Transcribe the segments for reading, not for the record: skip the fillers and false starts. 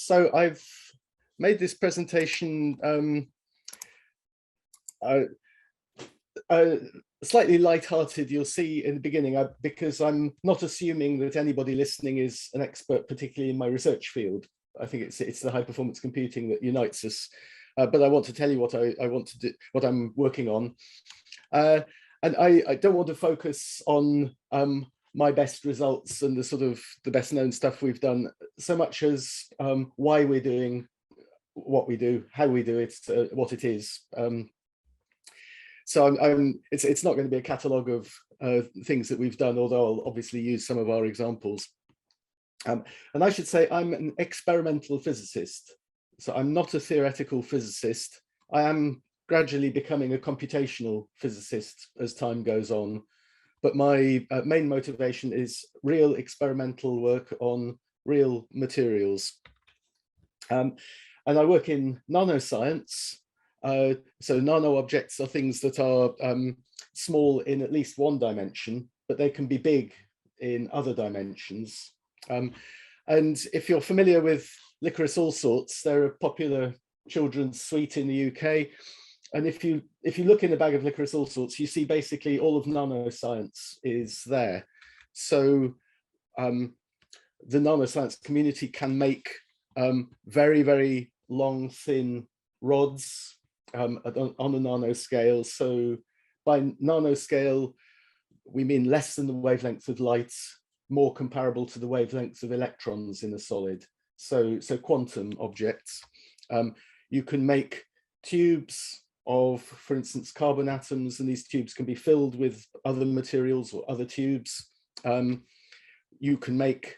So I've made this presentation slightly light-hearted, you'll see in the beginning, because I'm not assuming that anybody listening is an expert, particularly in my research field. I think it's the high-performance computing that unites us. But I want to tell you what I want to do, what I'm working on. And I don't want to focus on my best results and the best known stuff we've done so much as why we're doing what we do, how we do it, what it is. So it's not going to be a catalogue of things that we've done, although I'll obviously use some of our examples. And I should say I'm an experimental physicist. So I'm not a theoretical physicist. I am gradually becoming a computational physicist as time goes on. But my main motivation is real experimental work on real materials. And I work in nanoscience. So nano objects are things that are small in at least one dimension, but they can be big in other dimensions. And if you're familiar with Licorice All Sorts, they're a popular children's sweet in the UK. And if you look in a bag of Licorice All Sorts, you see basically all of nanoscience is there. So the nanoscience community can make very, very long, thin rods on a nanoscale. So by nanoscale, we mean less than the wavelength of light, more comparable to the wavelengths of electrons in a solid. So quantum objects. You can make tubes of, for instance, carbon atoms, and these tubes can be filled with other materials or other tubes. You can make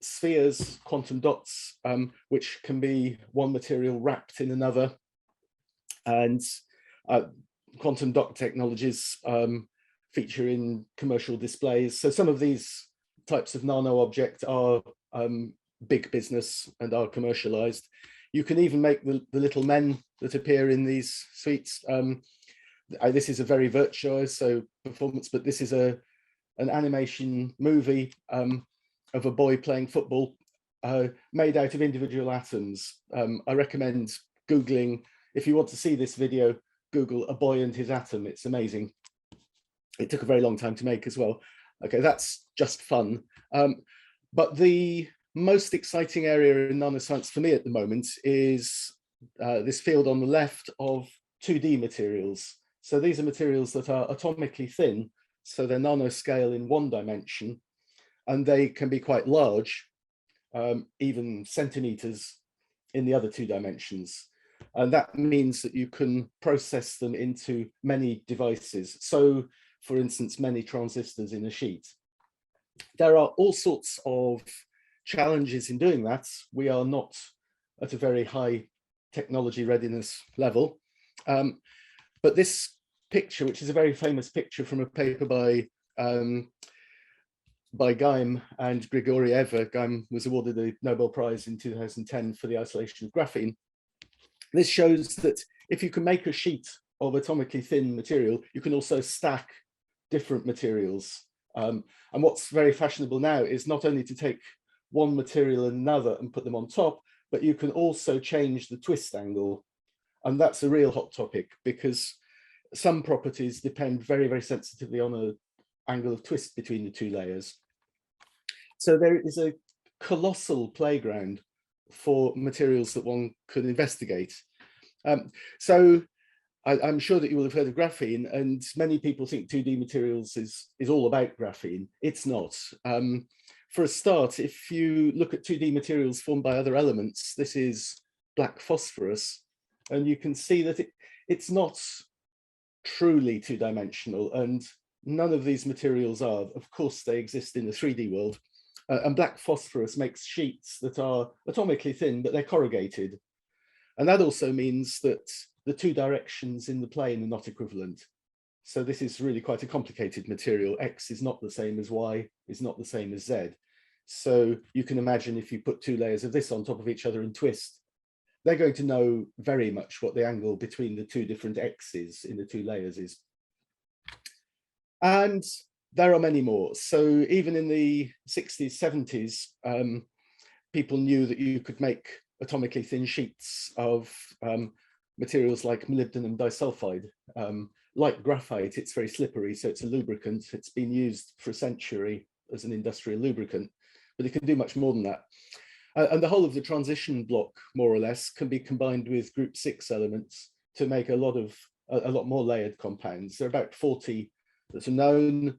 spheres, quantum dots, which can be one material wrapped in another. And quantum dot technologies feature in commercial displays. So some of these types of nano objects are big business and are commercialized. You can even make the little men that appear in these sweets. This is a very virtuoso performance, but this is an animation movie of a boy playing football made out of individual atoms. I recommend Googling, if you want to see this video, Google a boy and his atom. It's amazing. It took a very long time to make as well. Okay, that's just fun. But the most exciting area in nanoscience for me at the moment is this field on the left of 2D materials. So these are materials that are atomically thin, so they're nanoscale in one dimension, and they can be quite large, even centimeters in the other two dimensions. And that means that you can process them into many devices. So, for instance, many transistors in a sheet. There are all sorts of challenges in doing that. We are not at a very high technology readiness level. But this picture, which is a very famous picture from a paper by Geim and Grigoriev. Geim was awarded the Nobel Prize in 2010 for the isolation of graphene. This shows that if you can make a sheet of atomically thin material, you can also stack different materials. And what's very fashionable now is not only to take one material and another and put them on top, but you can also change the twist angle. And that's a real hot topic because some properties depend very, very sensitively on an angle of twist between the two layers. So there is a colossal playground for materials that one could investigate. So I'm sure that you will have heard of graphene, and many people think 2D materials is all about graphene. It's not. For a start, if you look at 2D materials formed by other elements, this is black phosphorus, and you can see that it's not truly two-dimensional, and none of these materials are. Of course, they exist in the 3D world. And black phosphorus makes sheets that are atomically thin, but they're corrugated. And that also means that the two directions in the plane are not equivalent. So this is really quite a complicated material. X is not the same as Y, is not the same as Z. So you can imagine if you put two layers of this on top of each other and twist, they're going to know very much what the angle between the two different X's in the two layers is. And there are many more. So even in the 60s, 70s, people knew that you could make atomically thin sheets of materials like molybdenum disulfide. Like graphite, it's very slippery, so it's a lubricant. It's been used for a century as an industrial lubricant, but it can do much more than that. And the whole of the transition block, more or less, can be combined with group 6 elements to make a lot more layered compounds. There are about 40 that are known,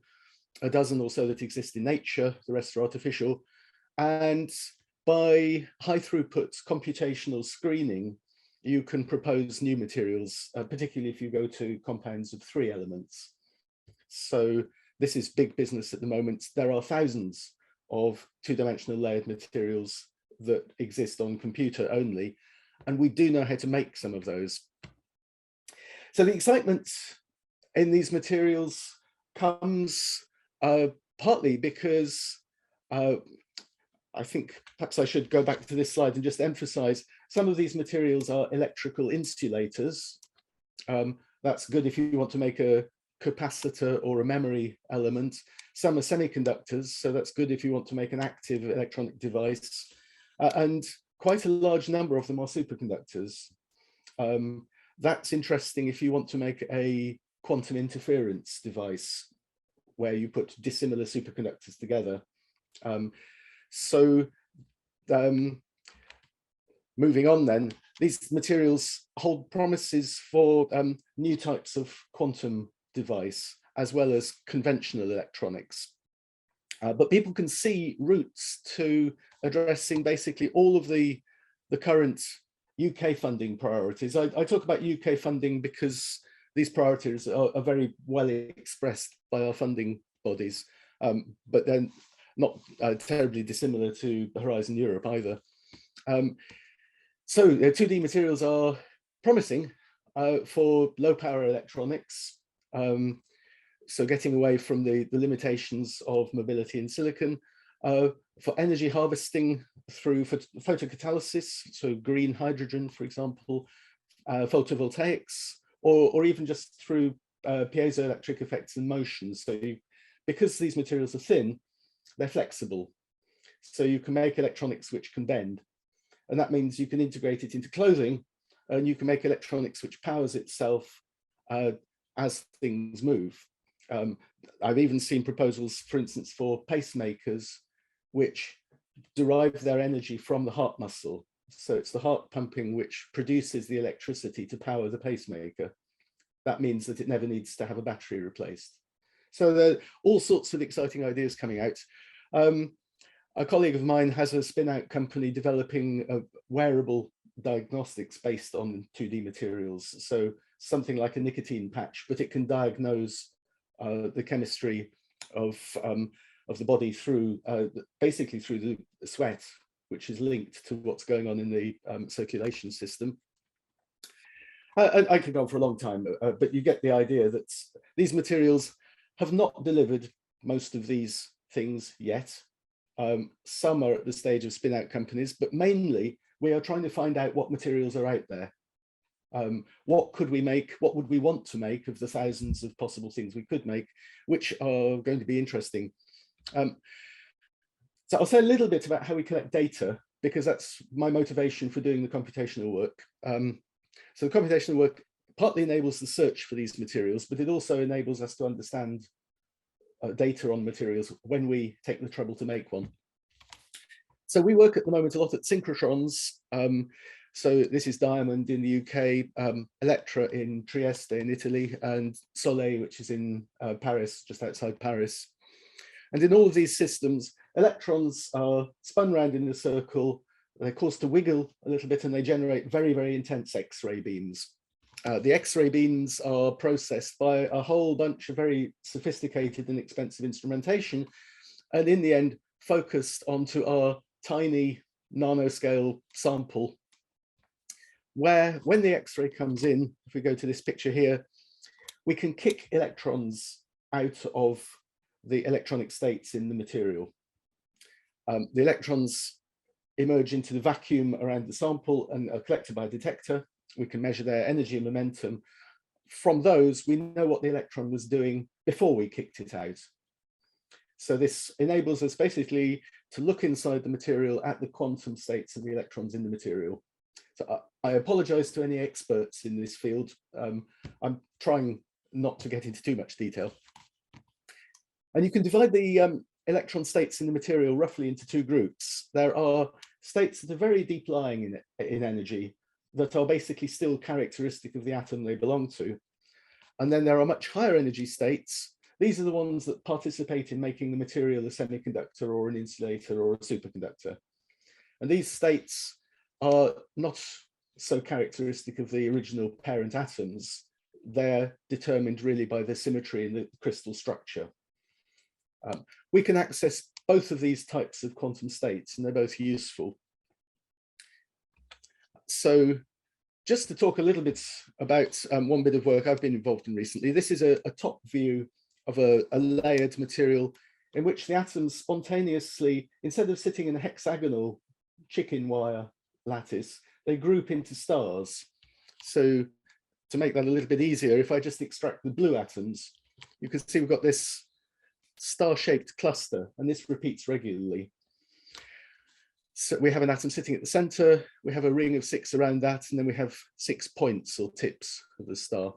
a dozen or so that exist in nature, the rest are artificial. And by high throughput computational screening, you can propose new materials, particularly if you go to compounds of 3 elements. So this is big business at the moment. There are thousands of 2-dimensional layered materials that exist on computer only, and we do know how to make some of those. So the excitement in these materials comes partly because I think perhaps I should go back to this slide and just emphasize some of these materials are electrical insulators. That's good if you want to make a capacitor or a memory element. Some are semiconductors, so that's good if you want to make an active electronic device. And quite a large number of them are superconductors. That's interesting if you want to make a quantum interference device where you put dissimilar superconductors together. Moving on then, these materials hold promises for new types of quantum device as well as conventional electronics. But people can see routes to addressing basically all of the current UK funding priorities. I talk about UK funding because these priorities are very well expressed by our funding bodies, but then not terribly dissimilar to Horizon Europe either. So 2D materials are promising for low power electronics. So getting away from the limitations of mobility in silicon, for energy harvesting through photocatalysis, so green hydrogen, for example, photovoltaics, or even just through piezoelectric effects and motions. So because these materials are thin, they're flexible. So you can make electronics which can bend. And that means you can integrate it into clothing, and you can make electronics which powers itself as things move. I've even seen proposals, for instance, for pacemakers, which derive their energy from the heart muscle. So it's the heart pumping which produces the electricity to power the pacemaker. That means that it never needs to have a battery replaced. So there are all sorts of exciting ideas coming out. A colleague of mine has a spin-out company developing a wearable diagnostics based on 2D materials. So something like a nicotine patch, but it can diagnose the chemistry of the body through basically through the sweat, which is linked to what's going on in the circulation system. I could go on for a long time, but you get the idea that these materials have not delivered most of these things yet. Some are at the stage of spin-out companies, but mainly we are trying to find out what materials are out there. What could we make? What would we want to make of the thousands of possible things we could make, which are going to be interesting? So I'll say a little bit about how we collect data, because that's my motivation for doing the computational work. So the computational work partly enables the search for these materials, but it also enables us to understand data on materials when we take the trouble to make one. So we work at the moment a lot at synchrotrons. So this is Diamond in the UK, Electra in Trieste in Italy, and Soleil, which is in Paris, just outside Paris. And in all of these systems, electrons are spun around in a circle, they're caused to wiggle a little bit, and they generate very, very intense X-ray beams. The X-ray beams are processed by a whole bunch of very sophisticated and expensive instrumentation, and in the end, focused onto our tiny nanoscale sample, where when the X-ray comes in, if we go to this picture here, we can kick electrons out of the electronic states in the material. The electrons emerge into the vacuum around the sample and are collected by a detector. We can measure their energy and momentum. From those, we know what the electron was doing before we kicked it out. So this enables us basically to look inside the material at the quantum states of the electrons in the material. So I apologize to any experts in this field. I'm trying not to get into too much detail. And you can divide the electron states in the material roughly into two groups. There are states that are very deep lying in energy, that are basically still characteristic of the atom they belong to. And then there are much higher energy states. These are the ones that participate in making the material a semiconductor or an insulator or a superconductor. And these states are not so characteristic of the original parent atoms. They're determined really by the symmetry in the crystal structure. We can access both of these types of quantum states, and they're both useful. So just to talk a little bit about one bit of work I've been involved in recently, this is a top view of a layered material in which the atoms spontaneously, instead of sitting in a hexagonal chicken wire lattice, they group into stars. So to make that a little bit easier, if I just extract the blue atoms, you can see we've got this star-shaped cluster, and this repeats regularly. So we have an atom sitting at the center, we have a ring of 6 around that, and then we have 6 points or tips of the star.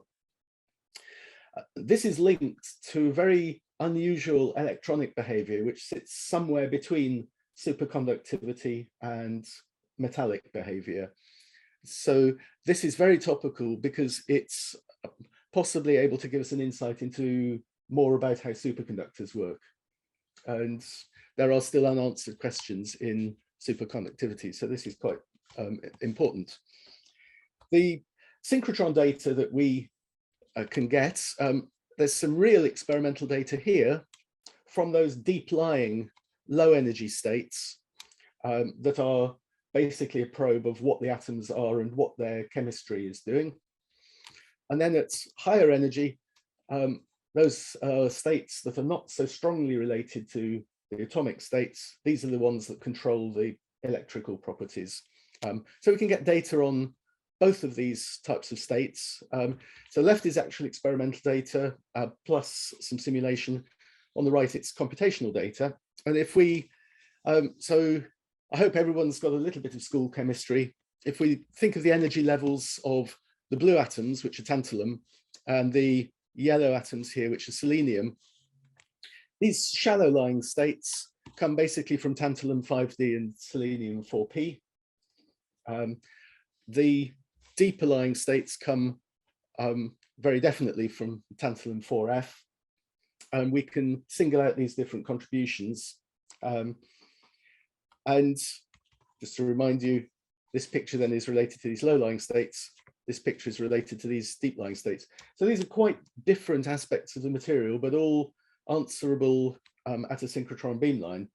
This is linked to very unusual electronic behavior, which sits somewhere between superconductivity and metallic behavior. So this is very topical because it's possibly able to give us an insight into more about how superconductors work. And there are still unanswered questions in superconductivity, so this is quite important. The synchrotron data that we can get, there's some real experimental data here from those deep lying low energy states that are basically a probe of what the atoms are and what their chemistry is doing. And then at higher energy, those states that are not so strongly related to the atomic states, these are the ones that control the electrical properties. So we can get data on both of these types of states. So left is actual experimental data plus some simulation. On the right, it's computational data. And if we, so I hope everyone's got a little bit of school chemistry. If we think of the energy levels of the blue atoms, which are tantalum, and the yellow atoms here, which are selenium, these shallow lying states come basically from tantalum 5D and selenium 4P. The deeper lying states come very definitely from tantalum 4F. And we can single out these different contributions. And just to remind you, this picture then is related to these low-lying states. This picture is related to these deep-lying states. So these are quite different aspects of the material, but all answerable at a synchrotron beamline.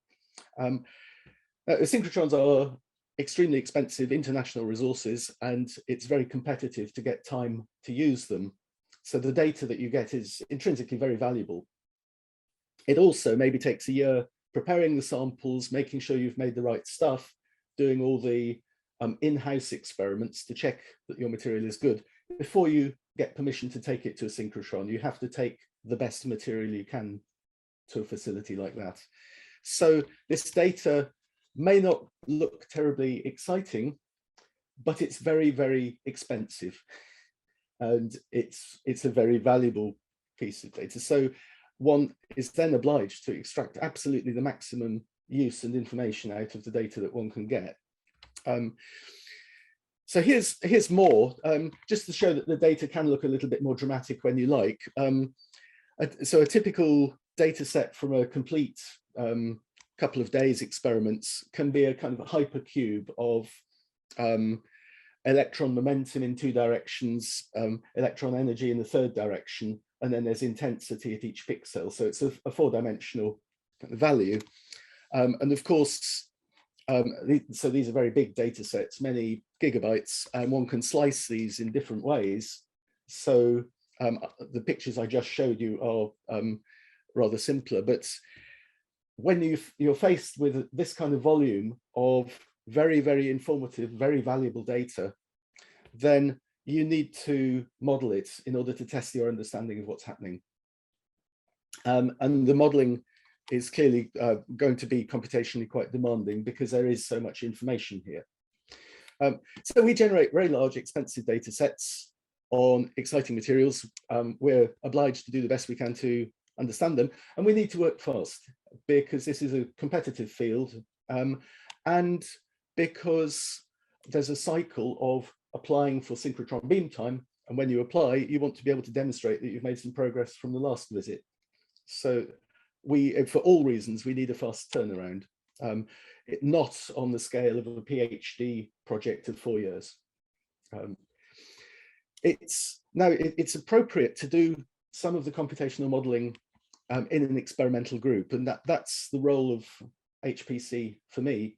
Synchrotrons are extremely expensive international resources, and it's very competitive to get time to use them. So the data that you get is intrinsically very valuable. It also maybe takes a year preparing the samples, making sure you've made the right stuff, doing all the in-house experiments to check that your material is good. Before you get permission to take it to a synchrotron, you have to take the best material you can to a facility like that. So this data may not look terribly exciting, but it's very, very expensive. And it's a very valuable piece of data. So one is then obliged to extract absolutely the maximum use and information out of the data that one can get. So here's more, just to show that the data can look a little bit more dramatic when you like. So a typical data set from a complete couple of days experiments can be a kind of a hypercube of electron momentum in 2 directions, electron energy in the 3rd direction, and then there's intensity at each pixel. So it's a 4-dimensional kind of value. And of course, so these are very big data sets, many gigabytes, and one can slice these in different ways. So the pictures I just showed you are rather simpler, but when you're faced with this kind of volume of very, very informative, very valuable data, then you need to model it in order to test your understanding of what's happening. And the modeling is clearly going to be computationally quite demanding because there is so much information here. So we generate very large, expensive data sets on exciting materials. We're obliged to do the best we can to understand them, and we need to work fast because this is a competitive field, and because there's a cycle of applying for synchrotron beam time, and when you apply, you want to be able to demonstrate that you've made some progress from the last visit. So for all reasons, we need a fast turnaround, not on the scale of a PhD project of 4 years. It's appropriate to do some of the computational modeling in an experimental group, and that's the role of HPC for me,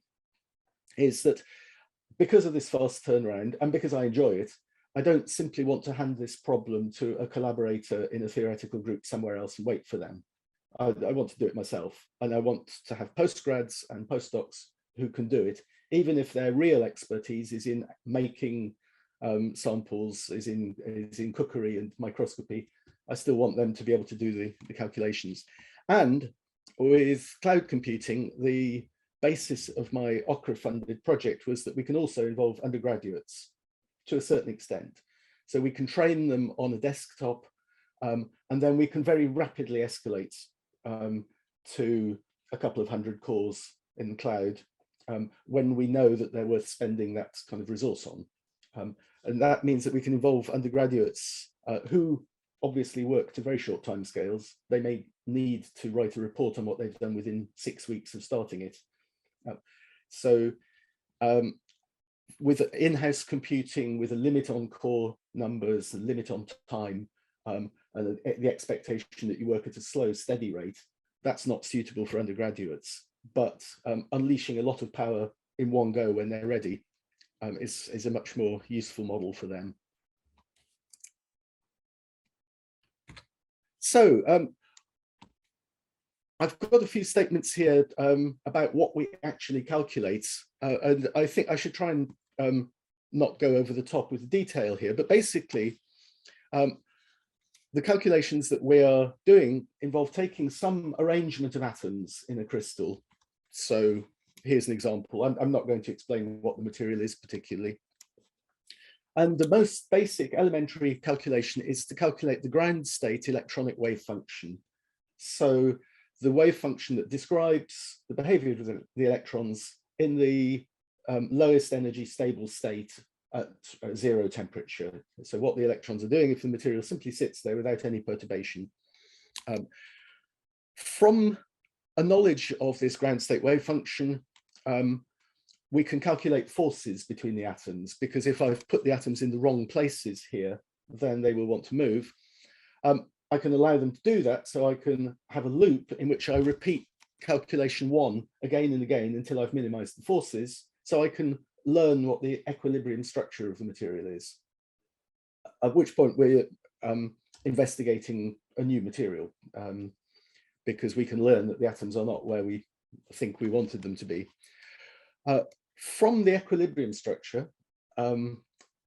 is that because of this fast turnaround and because I enjoy it, I don't simply want to hand this problem to a collaborator in a theoretical group somewhere else and wait for them. I want to do it myself, and I want to have postgrads and postdocs who can do it, even if their real expertise is in making samples, is in cookery and microscopy. I still want them to be able to do the calculations. And with cloud computing, the basis of my OCRE-funded project was that we can also involve undergraduates to a certain extent. So we can train them on a desktop, and then we can very rapidly escalate to a couple of hundred cores in the cloud when we know that they're worth spending that kind of resource on. And that means that we can involve undergraduates who obviously work to very short timescales. They may need to write a report on what they've done within 6 weeks of starting it. With in-house computing, with a limit on core numbers, a limit on time, and the expectation that you work at a slow, steady rate, that's not suitable for undergraduates. But unleashing a lot of power in one go when they're ready is a much more useful model for them. So I've got a few statements here about what we actually calculate, and I think I should try and not go over the top with the detail here, but basically the calculations that we are doing involve taking some arrangement of atoms in a crystal. So here's an example. I'm not going to explain what the material is particularly. And the most basic elementary calculation is to calculate the ground state electronic wave function. So the wave function that describes the behavior of the electrons in the lowest energy stable state at 0 temperature. So what the electrons are doing if the material simply sits there without any perturbation. From a knowledge of this ground state wave function, we can calculate forces between the atoms, because if I've put the atoms in the wrong places here, then they will want to move. I can allow them to do that, so I can have a loop in which I repeat calculation 1 again and again until I've minimized the forces, so I can learn what the equilibrium structure of the material is, at which point we're investigating a new material, because we can learn that the atoms are not where we think we wanted them to be. From the equilibrium structure and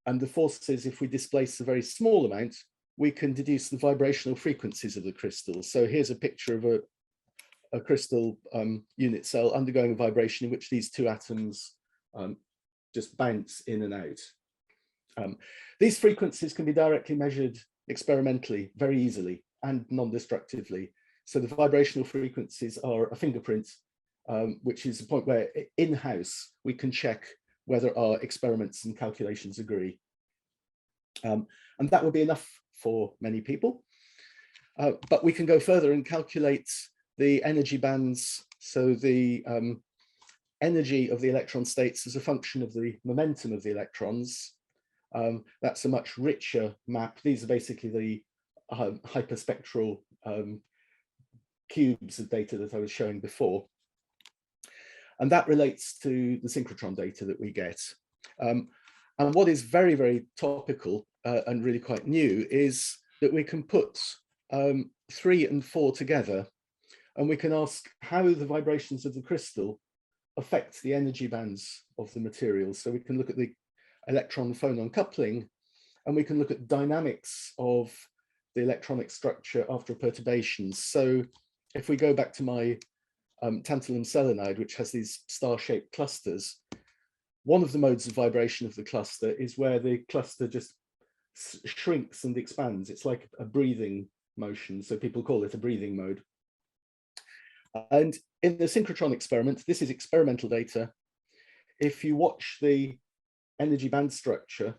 the forces, if we displace a very small amount, we can deduce the vibrational frequencies of the crystal. So here's a picture of a crystal unit cell undergoing a vibration in which these two atoms just bounce in and out. These frequencies can be directly measured experimentally very easily and non-destructively. So the vibrational frequencies are a fingerprint, which is a point where in-house we can check whether our experiments and calculations agree. And that would be enough for many people. But we can go further and calculate the energy bands. So the energy of the electron states as a function of the momentum of the electrons. That's a much richer map. These are basically the hyperspectral cubes of data that I was showing before. And that relates to the synchrotron data that we get. And what is very, very topical and really quite new is that we can put 3 and 4 together, and we can ask how the vibrations of the crystal affect the energy bands of the material. So we can look at the electron-phonon coupling, and we can look at dynamics of the electronic structure after perturbations. So if we go back to my tantalum selenide, which has these star-shaped clusters, one of the modes of vibration of the cluster is where the cluster just shrinks and expands. It's like a breathing motion, so people call it a breathing mode. And in the synchrotron experiment, this is experimental data. If you watch the energy band structure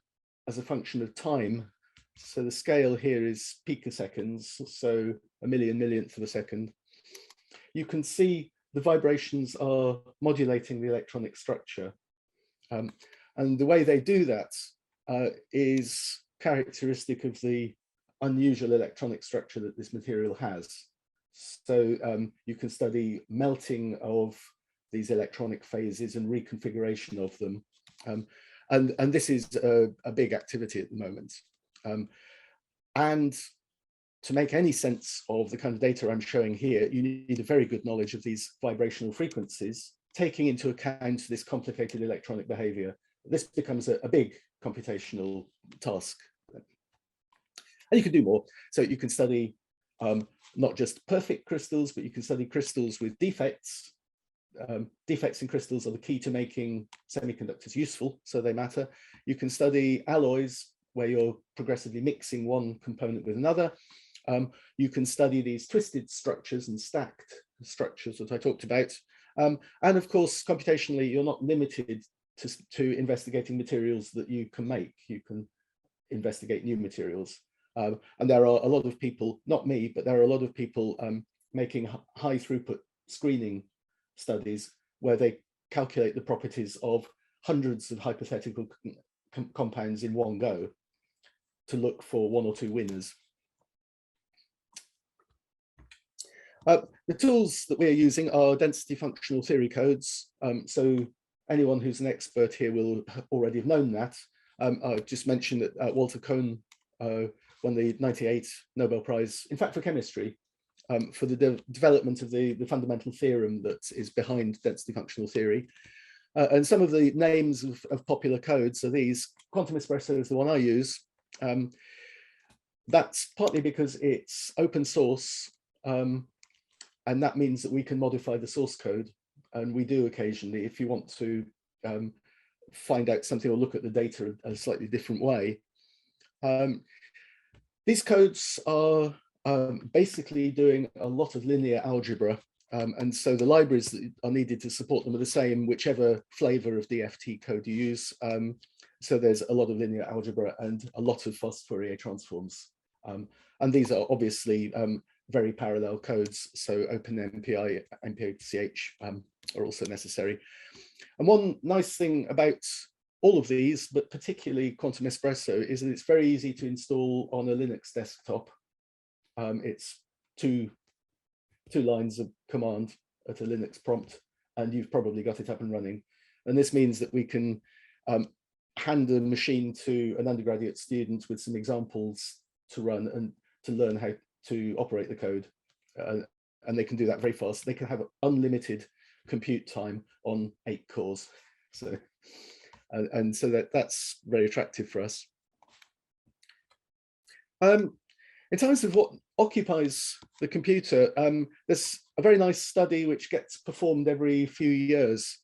as a function of time, so the scale here is picoseconds, so a millionth of a second, you can see the vibrations are modulating the electronic structure. And the way they do that is characteristic of the unusual electronic structure that this material has. So you can study melting of these electronic phases and reconfiguration of them. And this is a big activity at the moment. And to make any sense of the kind of data I'm showing here, you need a very good knowledge of these vibrational frequencies, taking into account this complicated electronic behavior. This becomes a big computational task. And you can do more. So you can study not just perfect crystals, but you can study crystals with defects. Defects in crystals are the key to making semiconductors useful, so they matter. You can study alloys, where you're progressively mixing one component with another. You can study these twisted structures and stacked structures that I talked about. And of course, computationally, you're not limited to investigating materials that you can make. You can investigate new materials. And there are a lot of people, not me, but there are a lot of people making high throughput screening studies where they calculate the properties of hundreds of hypothetical compounds in one go to look for one or two winners. The tools that we're using are density functional theory codes. So anyone who's an expert here will already have known that. I just mentioned that Walter Kohn won the '98 Nobel Prize, in fact, for chemistry, for the development of the fundamental theorem that is behind density functional theory. And some of the names of popular codes are these. Quantum Espresso is the one I use. That's partly because it's open source, and that means that we can modify the source code, and we do occasionally if you want to find out something or look at the data a slightly different way. These codes are basically doing a lot of linear algebra, and so the libraries that are needed to support them are the same, whichever flavor of DFT code you use. So there's a lot of linear algebra and a lot of fast Fourier transforms. And these are obviously very parallel codes, so OpenMPI, MPICH are also necessary. And one nice thing about all of these, but particularly Quantum Espresso, is that it's very easy to install on a Linux desktop. It's two lines of command at a Linux prompt, and you've probably got it up and running. And this means that we can hand a machine to an undergraduate student with some examples to run and to learn how to operate the code. And they can do that very fast. They can have unlimited compute time on 8 cores. So, and so that's very attractive for us. In terms of what occupies the computer, there's a very nice study which gets performed every few years,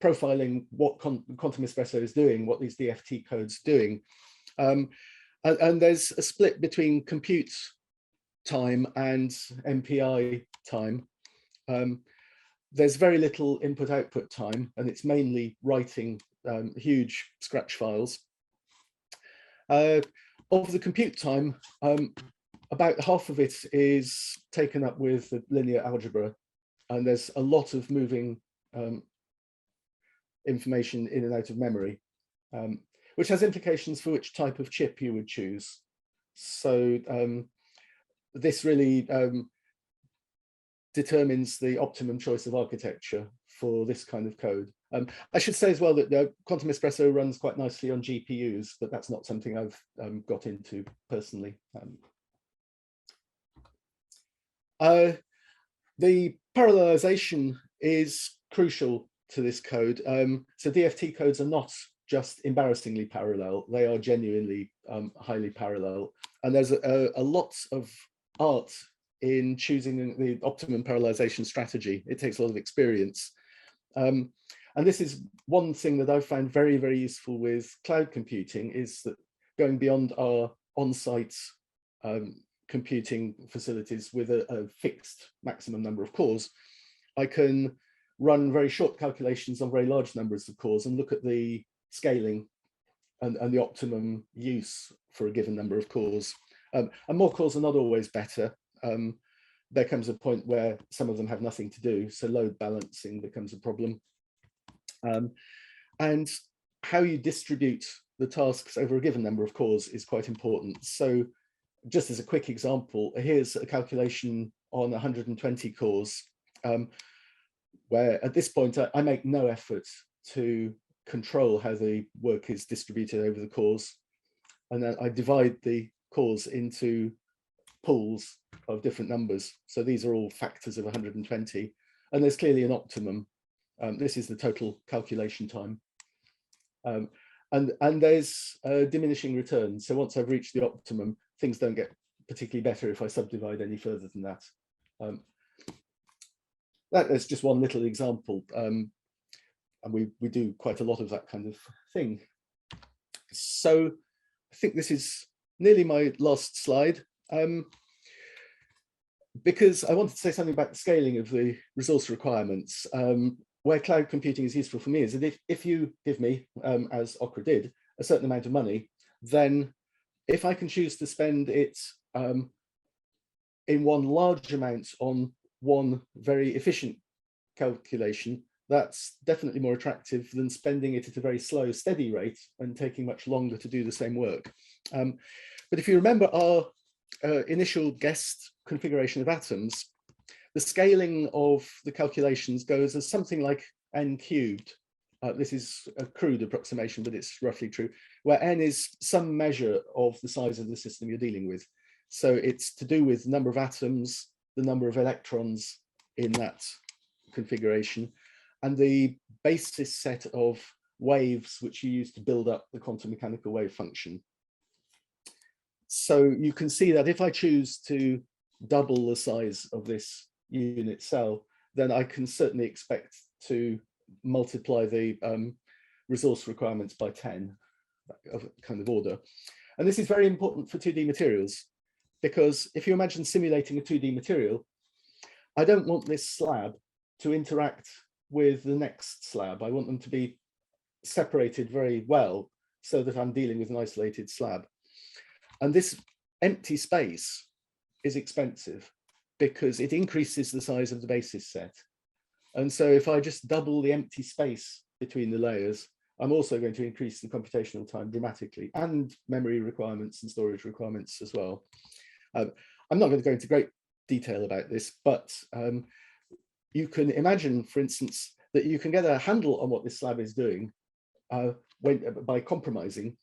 profiling what Quantum Espresso is doing, what these DFT codes doing. And there's a split between compute time and MPI time. There's very little input-output time, and it's mainly writing huge scratch files. Of the compute time, about half of it is taken up with the linear algebra, and there's a lot of moving information in and out of memory, which has implications for which type of chip you would choose. So this really determines the optimum choice of architecture for this kind of code. I should say as well that Quantum Espresso runs quite nicely on GPUs, but that's not something I've got into personally. The parallelization is crucial to this code. So DFT codes are not just embarrassingly parallel, they are genuinely highly parallel. And there's a lot of art in choosing the optimum parallelization strategy. It takes a lot of experience. And this is one thing that I've found very, very useful with cloud computing, is that going beyond our on-site computing facilities with a fixed maximum number of cores, I can run very short calculations on very large numbers of cores and look at the scaling and the optimum use for a given number of cores. And more cores are not always better. There comes a point where some of them have nothing to do, so load balancing becomes a problem. And how you distribute the tasks over a given number of cores is quite important. So just as a quick example, here's a calculation on 120 cores, where at this point I make no effort to control how the work is distributed over the cores. And then I divide the cores into pools of different numbers. So these are all factors of 120. And there's clearly an optimum. This is the total calculation time. And there's a diminishing return. So once I've reached the optimum, things don't get particularly better if I subdivide any further than that. That is just one little example. And we do quite a lot of that kind of thing. So I think this is nearly my last slide. Because I wanted to say something about the scaling of the resource requirements. Where cloud computing is useful for me is that if you give me, as OCRE did, a certain amount of money, then if I can choose to spend it in one large amount on one very efficient calculation, that's definitely more attractive than spending it at a very slow, steady rate and taking much longer to do the same work. But if you remember our initial guessed configuration of atoms, the scaling of the calculations goes as something like n cubed. This is a crude approximation, but it's roughly true, where n is some measure of the size of the system you're dealing with. So it's to do with the number of atoms, the number of electrons in that configuration, and the basis set of waves which you use to build up the quantum mechanical wave function. So you can see that if I choose to double the size of this unit cell, then I can certainly expect to multiply the resource requirements by 10, of kind of order. And this is very important for 2D materials, because if you imagine simulating a 2D material, I don't want this slab to interact with the next slab. I want them to be separated very well so that I'm dealing with an isolated slab. And this empty space is expensive because it increases the size of the basis set. And so if I just double the empty space between the layers, I'm also going to increase the computational time dramatically, and memory requirements and storage requirements as well. I'm not going to go into great detail about this, but you can imagine, for instance, that you can get a handle on what this slab is doing by compromising.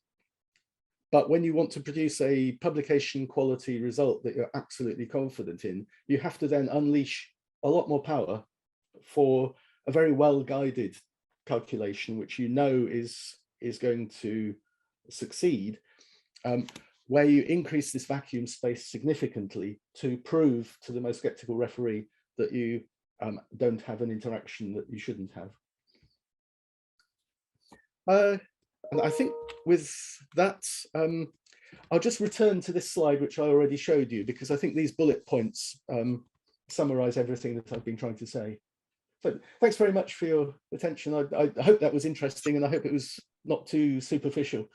But when you want to produce a publication quality result that you're absolutely confident in, you have to then unleash a lot more power for a very well-guided calculation, which you know is going to succeed, where you increase this vacuum space significantly to prove to the most skeptical referee that you don't have an interaction that you shouldn't have. And I think with that, I'll just return to this slide, which I already showed you, because I think these bullet points summarize everything that I've been trying to say. So thanks very much for your attention. I hope that was interesting, and I hope it was not too superficial.